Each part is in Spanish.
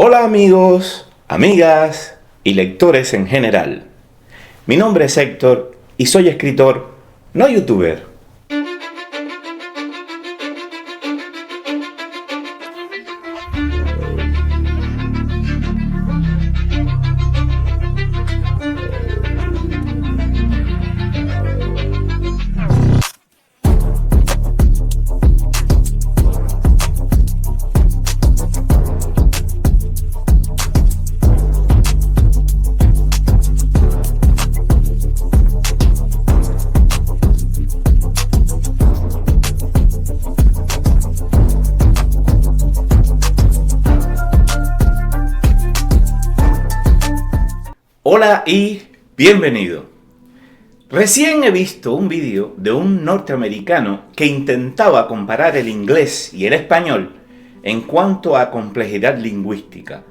Hola amigos, amigas y lectores en general. Mi nombre es Héctor y soy escritor, no youtuber. Hola y bienvenido. Recién he visto un vídeo de un norteamericano que intentaba comparar el inglés y el español en cuanto a complejidad lingüística.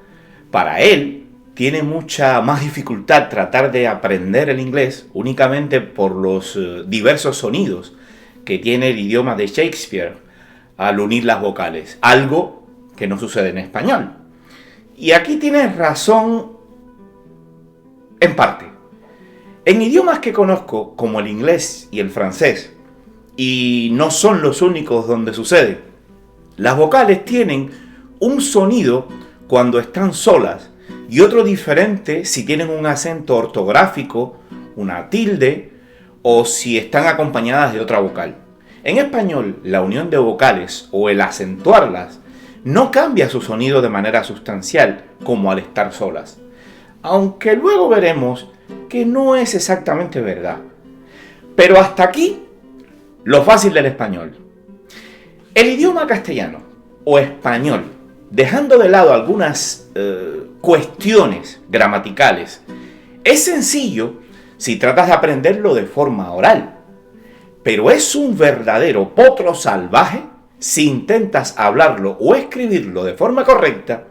Para él, tiene mucha más dificultad tratar de aprender el inglés únicamente por los diversos sonidos que tiene el idioma de Shakespeare al unir las vocales, algo que no sucede en español. Y aquí tienes razón en parte. En idiomas que conozco, como el inglés y el francés, y no son los únicos donde sucede, las vocales tienen un sonido cuando están solas y otro diferente si tienen un acento ortográfico, una tilde o si están acompañadas de otra vocal. En español, la unión de vocales o el acentuarlas no cambia su sonido de manera sustancial como al estar solas. Aunque luego veremos que no es exactamente verdad. Pero hasta aquí, lo fácil del español. El idioma castellano o español, dejando de lado algunas cuestiones gramaticales, es sencillo si tratas de aprenderlo de forma oral. Pero es un verdadero potro salvaje si intentas hablarlo o escribirlo de forma correcta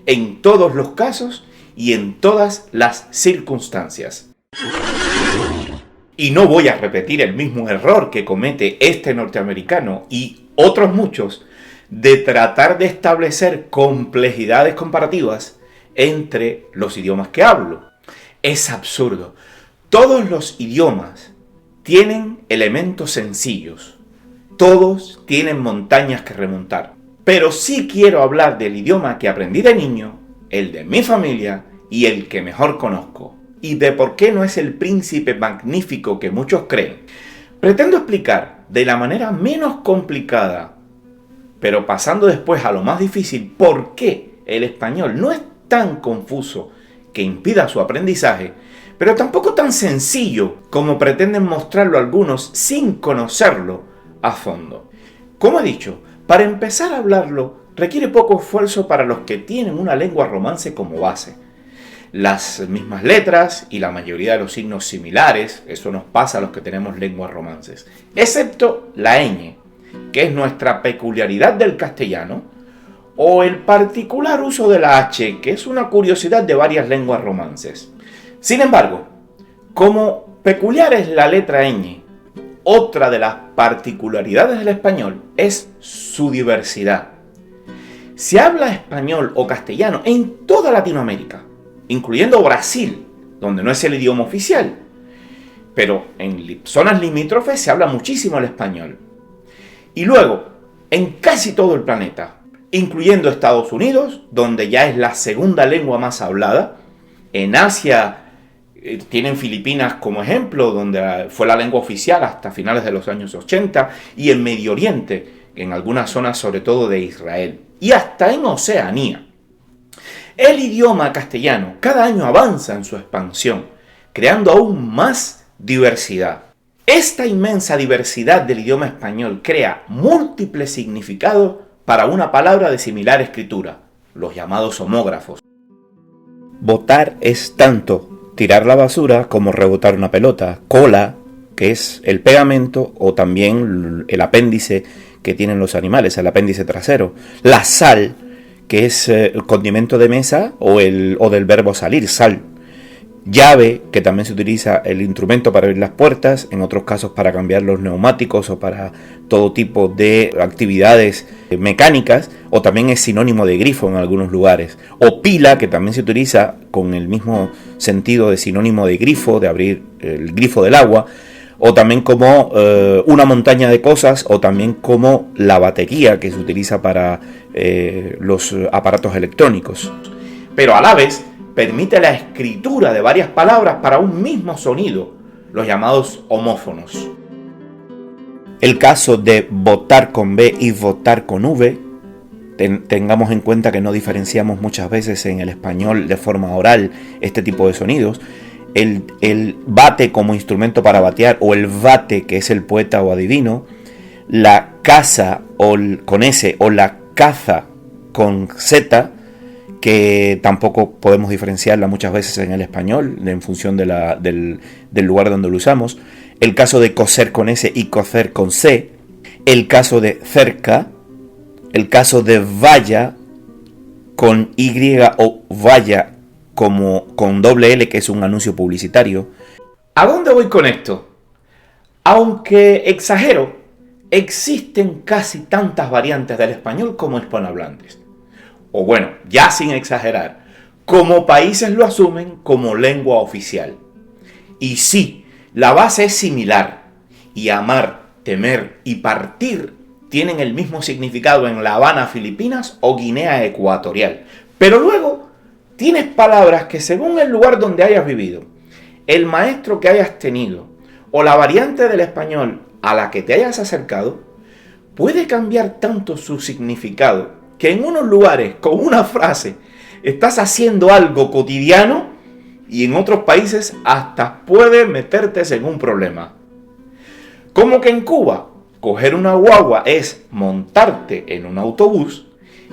en todos los casos y en todas las circunstancias. Y no voy a repetir el mismo error que comete este norteamericano y otros muchos de tratar de establecer complejidades comparativas entre los idiomas que hablo. Es absurdo. Todos los idiomas tienen elementos sencillos. Todos tienen montañas que remontar. Pero sí quiero hablar del idioma que aprendí de niño, el de mi familia y el que mejor conozco, y de por qué no es el príncipe magnífico que muchos creen. Pretendo explicar de la manera menos complicada, pero pasando después a lo más difícil, por qué el español no es tan confuso que impida su aprendizaje, pero tampoco tan sencillo como pretenden mostrarlo algunos sin conocerlo a fondo. Como he dicho, para empezar a hablarlo requiere poco esfuerzo para los que tienen una lengua romance como base. Las mismas letras y la mayoría de los signos similares, eso nos pasa a los que tenemos lenguas romances, excepto la ñ, que es nuestra peculiaridad del castellano, o el particular uso de la h, que es una curiosidad de varias lenguas romances. Sin embargo, como peculiar es la letra ñ, otra de las particularidades del español es su diversidad. Se habla español o castellano en toda Latinoamérica, incluyendo Brasil, donde no es el idioma oficial. Pero en zonas limítrofes se habla muchísimo el español. Y luego, en casi todo el planeta, incluyendo Estados Unidos, donde ya es la segunda lengua más hablada. En Asia tienen Filipinas como ejemplo, donde fue la lengua oficial hasta finales de los años 80, y en Medio Oriente, en algunas zonas sobre todo de Israel, y hasta en Oceanía. El idioma castellano cada año avanza en su expansión, creando aún más diversidad. Esta inmensa diversidad del idioma español crea múltiples significados para una palabra de similar escritura, los llamados homógrafos. Botar es tanto tirar la basura como rebotar una pelota. Cola, que es el pegamento o también el apéndice que tienen los animales, el apéndice trasero. La sal, que es el condimento de mesa o del verbo salir, sal. llave, que también se utiliza el instrumento para abrir las puertas, en otros casos para cambiar los neumáticos o para todo tipo de actividades mecánicas, o también es sinónimo de grifo en algunos lugares, o pila, que también se utiliza con el mismo sentido de sinónimo de grifo, de abrir el grifo del agua, o también como una montaña de cosas, o también como la batería que se utiliza para los aparatos electrónicos. Pero a la vez permite la escritura de varias palabras para un mismo sonido, los llamados homófonos. El caso de votar con B y votar con V, tengamos en cuenta que no diferenciamos muchas veces en el español de forma oral este tipo de sonidos. El bate como instrumento para batear, o el vate, que es el poeta o adivino, la caza con S o la caza con Z, que tampoco podemos diferenciarla muchas veces en el español en función del lugar donde lo usamos. El caso de coser con S y cocer con C, el caso de cerca, el caso de valla con Y o valla como con doble L, que es un anuncio publicitario. ¿A dónde voy con esto? Aunque exagero, existen casi tantas variantes del español como hispanohablantes. O bueno, ya sin exagerar, como países lo asumen como lengua oficial. Y sí, la base es similar, y amar, temer y partir tienen el mismo significado en La Habana, Filipinas o Guinea Ecuatorial. Pero luego tienes palabras que, según el lugar donde hayas vivido, el maestro que hayas tenido o la variante del español a la que te hayas acercado, puede cambiar tanto su significado que en unos lugares con una frase estás haciendo algo cotidiano y en otros países hasta puede meterte en un problema. Como que en Cuba, coger una guagua es montarte en un autobús,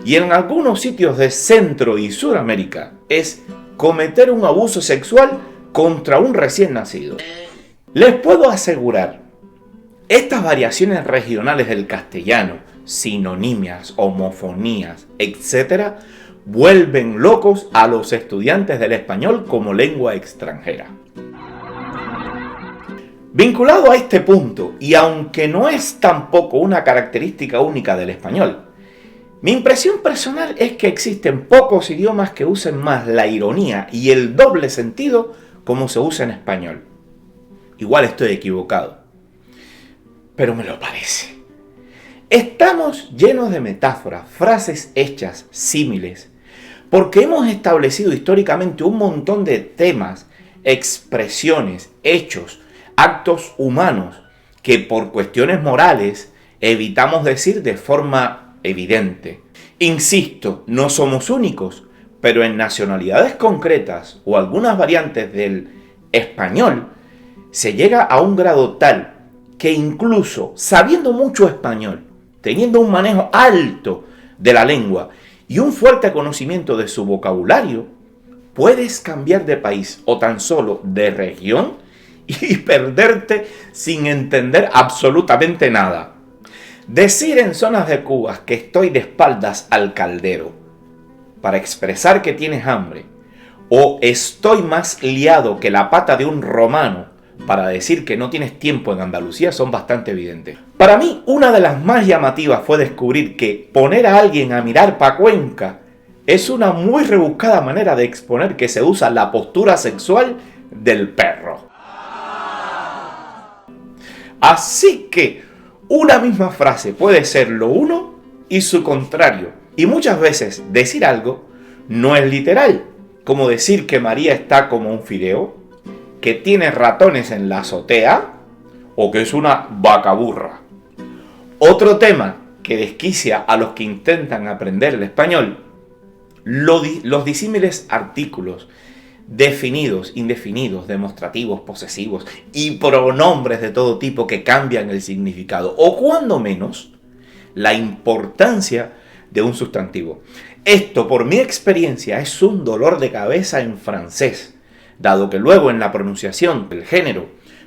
y en algunos sitios de Centro y Suramérica es cometer un abuso sexual contra un recién nacido. Les puedo asegurar, estas variaciones regionales del castellano, sinonimias, homofonías, etc., vuelven locos a los estudiantes del español como lengua extranjera. Vinculado a este punto, y aunque no es tampoco una característica única del español, mi impresión personal es que existen pocos idiomas que usen más la ironía y el doble sentido como se usa en español. Igual estoy equivocado, pero me lo parece. Estamos llenos de metáforas, frases hechas, símiles, porque hemos establecido históricamente un montón de temas, expresiones, hechos, actos humanos que por cuestiones morales evitamos decir de forma evidente. Insisto, no somos únicos, pero en nacionalidades concretas o algunas variantes del español se llega a un grado tal que incluso sabiendo mucho español, teniendo un manejo alto de la lengua y un fuerte conocimiento de su vocabulario, puedes cambiar de país o tan solo de región y perderte sin entender absolutamente nada. Decir en zonas de Cuba que estoy de espaldas al caldero para expresar que tienes hambre, o estoy más liado que la pata de un romano para decir que no tienes tiempo en Andalucía, son bastante evidentes. Para mí, una de las más llamativas fue descubrir que poner a alguien a mirar pa' Cuenca es una muy rebuscada manera de exponer que se usa la postura sexual del perro. Así que una misma frase puede ser lo uno y su contrario. Y muchas veces decir algo no es literal, como decir que María está como un fideo, que tiene ratones en la azotea o que es una vaca burra. Otro tema que desquicia a los que intentan aprender el español, los disímiles artículos, definidos, indefinidos, demostrativos, posesivos y pronombres de todo tipo que cambian el significado, o cuando menos, la importancia de un sustantivo. Esto, por mi experiencia, es un dolor de cabeza en francés, dado que luego en la pronunciación del género,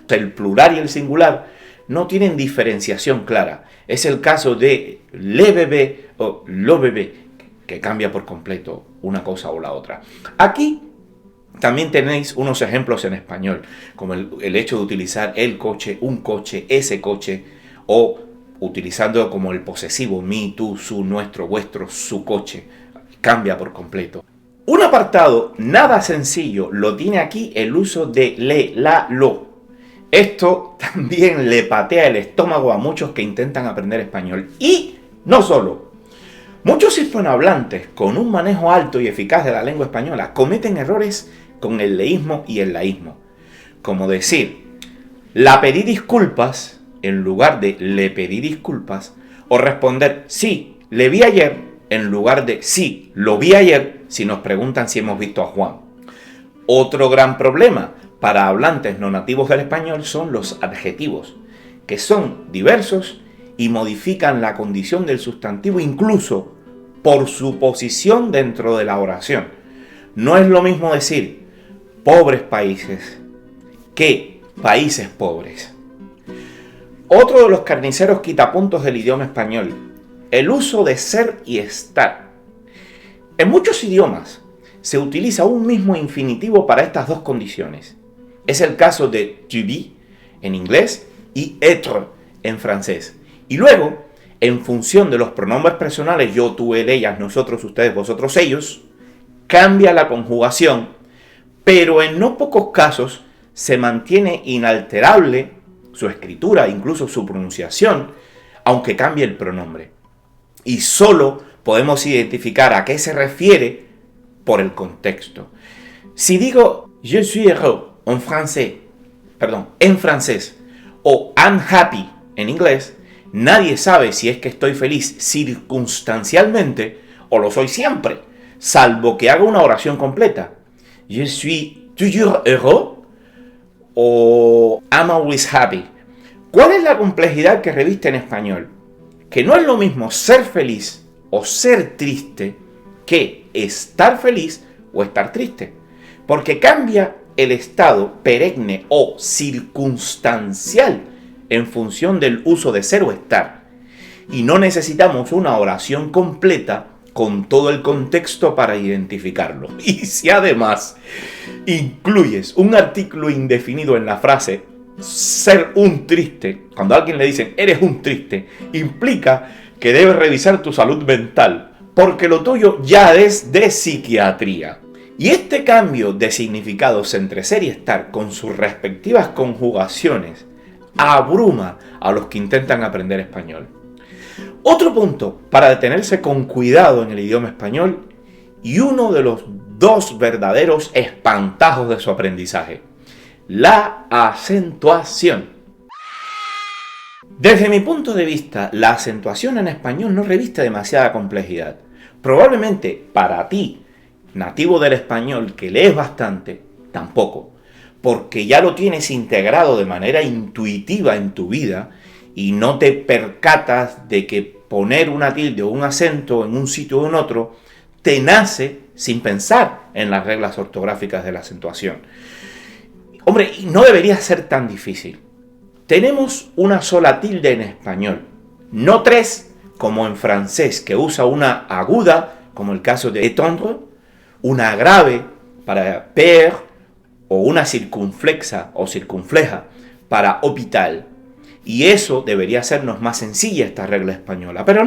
el plural y el singular no tienen diferenciación clara. Es el caso de le bebé o lo bebé, que cambia por completo una cosa o la otra. Aquí También tenéis unos ejemplos en español, como el hecho de utilizar el coche, un coche, ese coche, o utilizando como el posesivo, mi, tú, su, nuestro, vuestro, su coche. Cambia por completo. Un apartado nada sencillo lo tiene aquí el uso de le, la, lo. Esto también le patea el estómago a muchos que intentan aprender español. Y no solo. Muchos hispanohablantes con un manejo alto y eficaz de la lengua española cometen errores con el leísmo y el laísmo. Como decir, la pedí disculpas en lugar de le pedí disculpas, o responder sí, le vi ayer en lugar de sí, lo vi ayer si nos preguntan si hemos visto a Juan. Otro gran problema para hablantes no nativos del español son los adjetivos, que son diversos y modifican la condición del sustantivo incluso por su posición dentro de la oración. No es lo mismo decir pobres países que países pobres. Otro de los carniceros quitapuntos del idioma español, el uso de ser y estar. En muchos idiomas se utiliza un mismo infinitivo para estas dos condiciones. Es el caso de to be en inglés y être en francés. Y luego, en función de los pronombres personales yo, tú, él, ellas, nosotros, ustedes, vosotros, ellos, cambia la conjugación, pero en no pocos casos se mantiene inalterable su escritura, incluso su pronunciación, aunque cambie el pronombre. Y solo podemos identificar a qué se refiere por el contexto. Si digo je suis heureux en francés o I'm happy en inglés, nadie sabe si es que estoy feliz circunstancialmente o lo soy siempre, salvo que haga una oración completa. Je suis toujours heureux o I'm always happy. ¿Cuál es la complejidad que reviste en español? Que no es lo mismo ser feliz o ser triste que estar feliz o estar triste, porque cambia el estado perenne o circunstancial en función del uso de ser o estar, y no necesitamos una oración completa con todo el contexto para identificarlo. Y si además incluyes un artículo indefinido en la frase ser un triste, cuando a alguien le dicen eres un triste, implica que debes revisar tu salud mental, porque lo tuyo ya es de psiquiatría. Y este cambio de significados entre ser y estar con sus respectivas conjugaciones abruma a los que intentan aprender español. Otro punto para detenerse con cuidado en el idioma español y uno de los dos verdaderos espantajos de su aprendizaje: la acentuación. Desde mi punto de vista, la acentuación en español no reviste demasiada complejidad. Probablemente para ti, nativo del español que lees bastante, tampoco, porque ya lo tienes integrado de manera intuitiva en tu vida y no te percatas de que poner una tilde o un acento en un sitio o en otro te nace sin pensar en las reglas ortográficas de la acentuación. Hombre, no debería ser tan difícil. Tenemos una sola tilde en español, no tres como en francés, que usa una aguda, como el caso de étendre, una grave para père, o una circunflexa o circunfleja para hôpital. Y eso debería hacernos más sencilla esta regla española, pero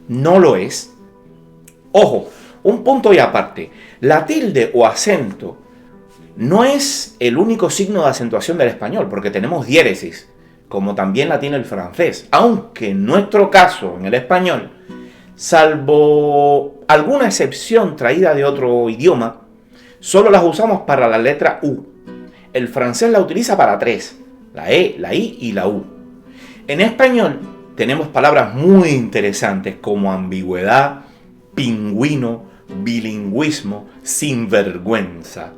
no lo es. Ojo, un punto y aparte, la tilde o acento no es el único signo de acentuación del español, porque tenemos diéresis, como también la tiene el francés, aunque en nuestro caso, en el español, salvo alguna excepción traída de otro idioma, solo las usamos para la letra U. El francés la utiliza para tres: la E, la I y la U. En español tenemos palabras muy interesantes como ambigüedad, pingüino, bilingüismo, sinvergüenza.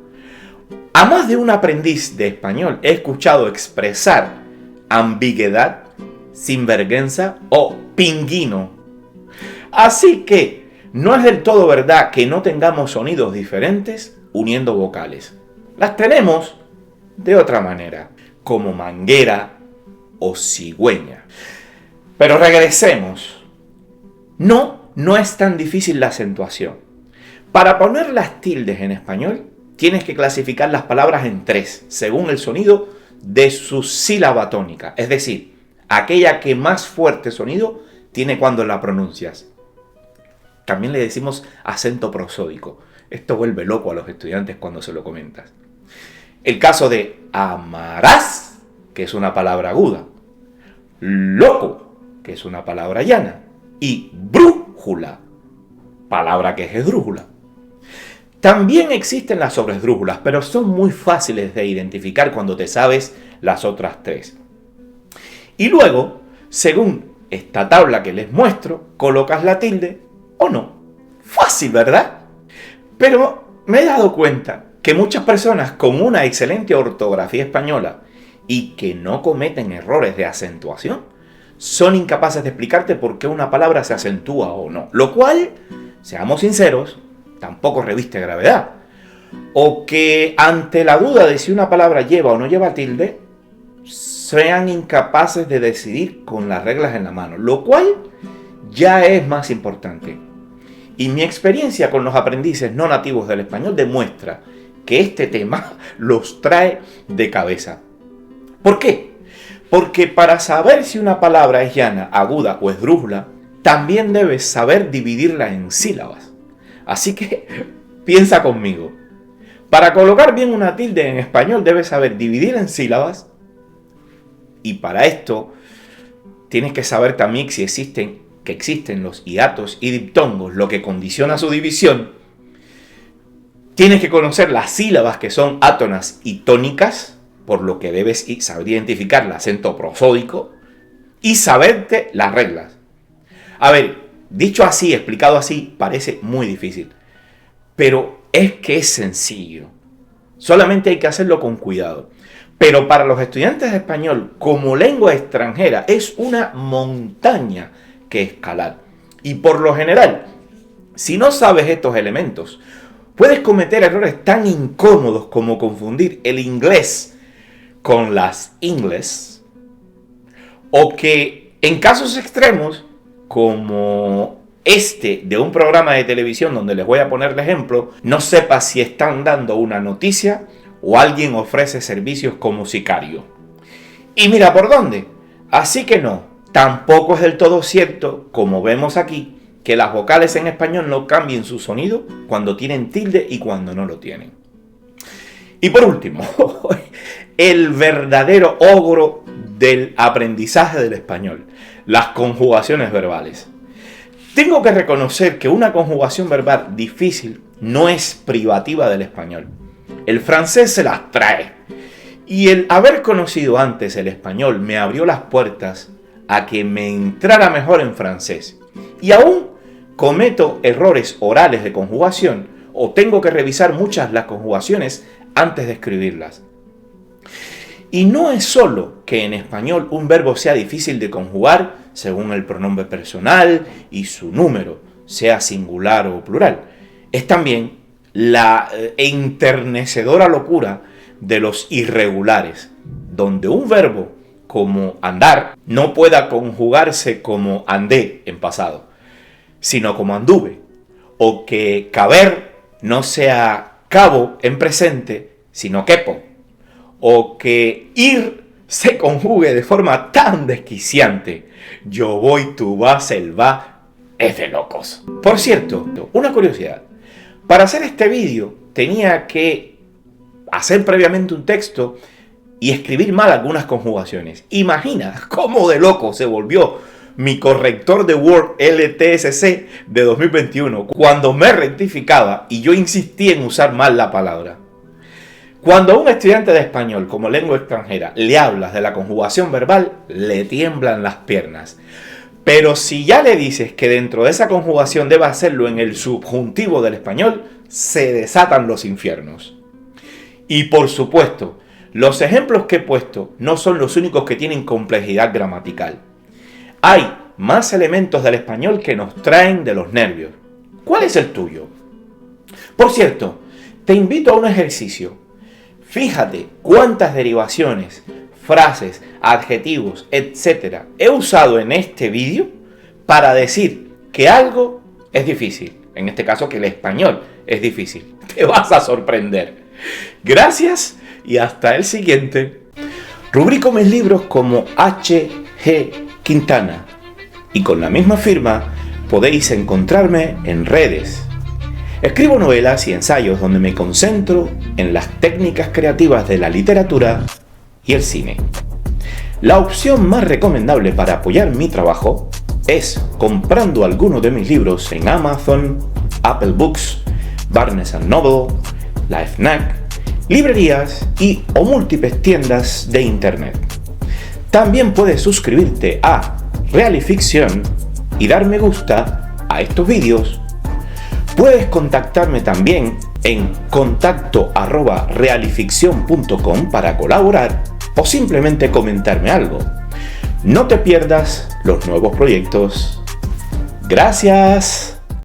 A más de un aprendiz de español he escuchado expresar ambigüedad, sinvergüenza o pinguino. Así que no es del todo verdad que no tengamos sonidos diferentes uniendo vocales. Las tenemos de otra manera, como manguera o cigüeña. Pero regresemos. No es tan difícil la acentuación. Para poner las tildes en español, tienes que clasificar las palabras en tres, según el sonido de su sílaba tónica. Es decir, aquella que más fuerte sonido tiene cuando la pronuncias. También le decimos acento prosódico. Esto vuelve loco a los estudiantes cuando se lo comentas. El caso de amarás, que es una palabra aguda. Loco, que es una palabra llana. Y brújula, palabra que es esdrújula. También existen las sobresdrújulas, pero son muy fáciles de identificar cuando te sabes las otras tres. Y luego, según esta tabla que les muestro, colocas la tilde o no. Fácil, ¿verdad? Pero me he dado cuenta que muchas personas con una excelente ortografía española y que no cometen errores de acentuación son incapaces de explicarte por qué una palabra se acentúa o no. Lo cual, seamos sinceros, tampoco reviste gravedad. O que ante la duda de si una palabra lleva o no lleva tilde, sean incapaces de decidir con las reglas en la mano. Lo cual ya es más importante. Y mi experiencia con los aprendices no nativos del español demuestra que este tema los trae de cabeza. ¿Por qué? Porque para saber si una palabra es llana, aguda o esdrújula, también debes saber dividirla en sílabas. Así que piensa conmigo. Para colocar bien una tilde en español debes saber dividir en sílabas. Y para esto tienes que saber también que existen los hiatos y diptongos, lo que condiciona su división. Tienes que conocer las sílabas que son átonas y tónicas, por lo que debes saber identificar el acento prosódico y saberte las reglas. A ver, dicho así, explicado así, parece muy difícil, pero es que es sencillo. Solamente hay que hacerlo con cuidado. Pero para los estudiantes de español, como lengua extranjera, es una montaña que escalar. Y por lo general, si no sabes estos elementos, puedes cometer errores tan incómodos como confundir el inglés con las ingles, o que en casos extremos, como este de un programa de televisión donde les voy a poner el ejemplo, no sepas si están dando una noticia o alguien ofrece servicios como sicario. Y mira por dónde. Así que no, tampoco es del todo cierto, como vemos aquí, que las vocales en español no cambien su sonido cuando tienen tilde y cuando no lo tienen. Y por último, el verdadero ogro del aprendizaje del español, las conjugaciones verbales. Tengo que reconocer que una conjugación verbal difícil no es privativa del español. El francés se las trae. Y el haber conocido antes el español me abrió las puertas a que me entrara mejor en francés. Y aún cometo errores orales de conjugación o tengo que revisar muchas las conjugaciones antes de escribirlas. Y no es solo que en español un verbo sea difícil de conjugar según el pronombre personal y su número, sea singular o plural. Es también la enternecedora locura de los irregulares, donde un verbo como andar no pueda conjugarse como andé en pasado, sino como anduve, o que caber no sea cabo en presente, sino quepo, o que ir se conjugue de forma tan desquiciante, yo voy, tú vas, él va, es de locos. Por cierto, una curiosidad, para hacer este vídeo tenía que hacer previamente un texto y escribir mal algunas conjugaciones. Imagina cómo de loco se volvió mi corrector de Word LTSC de 2021 cuando me rectificaba y yo insistí en usar mal la palabra. Cuando a un estudiante de español como lengua extranjera le hablas de la conjugación verbal, le tiemblan las piernas. Pero si ya le dices que dentro de esa conjugación debe hacerlo en el subjuntivo del español, se desatan los infiernos. Y por supuesto, los ejemplos que he puesto no son los únicos que tienen complejidad gramatical. Hay más elementos del español que nos traen de los nervios. ¿Cuál es el tuyo? Por cierto, te invito a un ejercicio. Fíjate cuántas derivaciones, frases, adjetivos, etc. he usado en este vídeo para decir que algo es difícil. En este caso, que el español es difícil. Te vas a sorprender. Gracias y hasta el siguiente. Rubrico mis libros como H.G. Quintana y con la misma firma podéis encontrarme en redes. Escribo novelas y ensayos donde me concentro en las técnicas creativas de la literatura y el cine. La opción más recomendable para apoyar mi trabajo es comprando alguno de mis libros en Amazon, Apple Books, Barnes & Noble, la FNAC, librerías y o múltiples tiendas de internet. También puedes suscribirte a Realificción y dar me gusta a estos vídeos. Puedes contactarme también en contacto@realificcion.com para colaborar o simplemente comentarme algo. No te pierdas los nuevos proyectos. Gracias.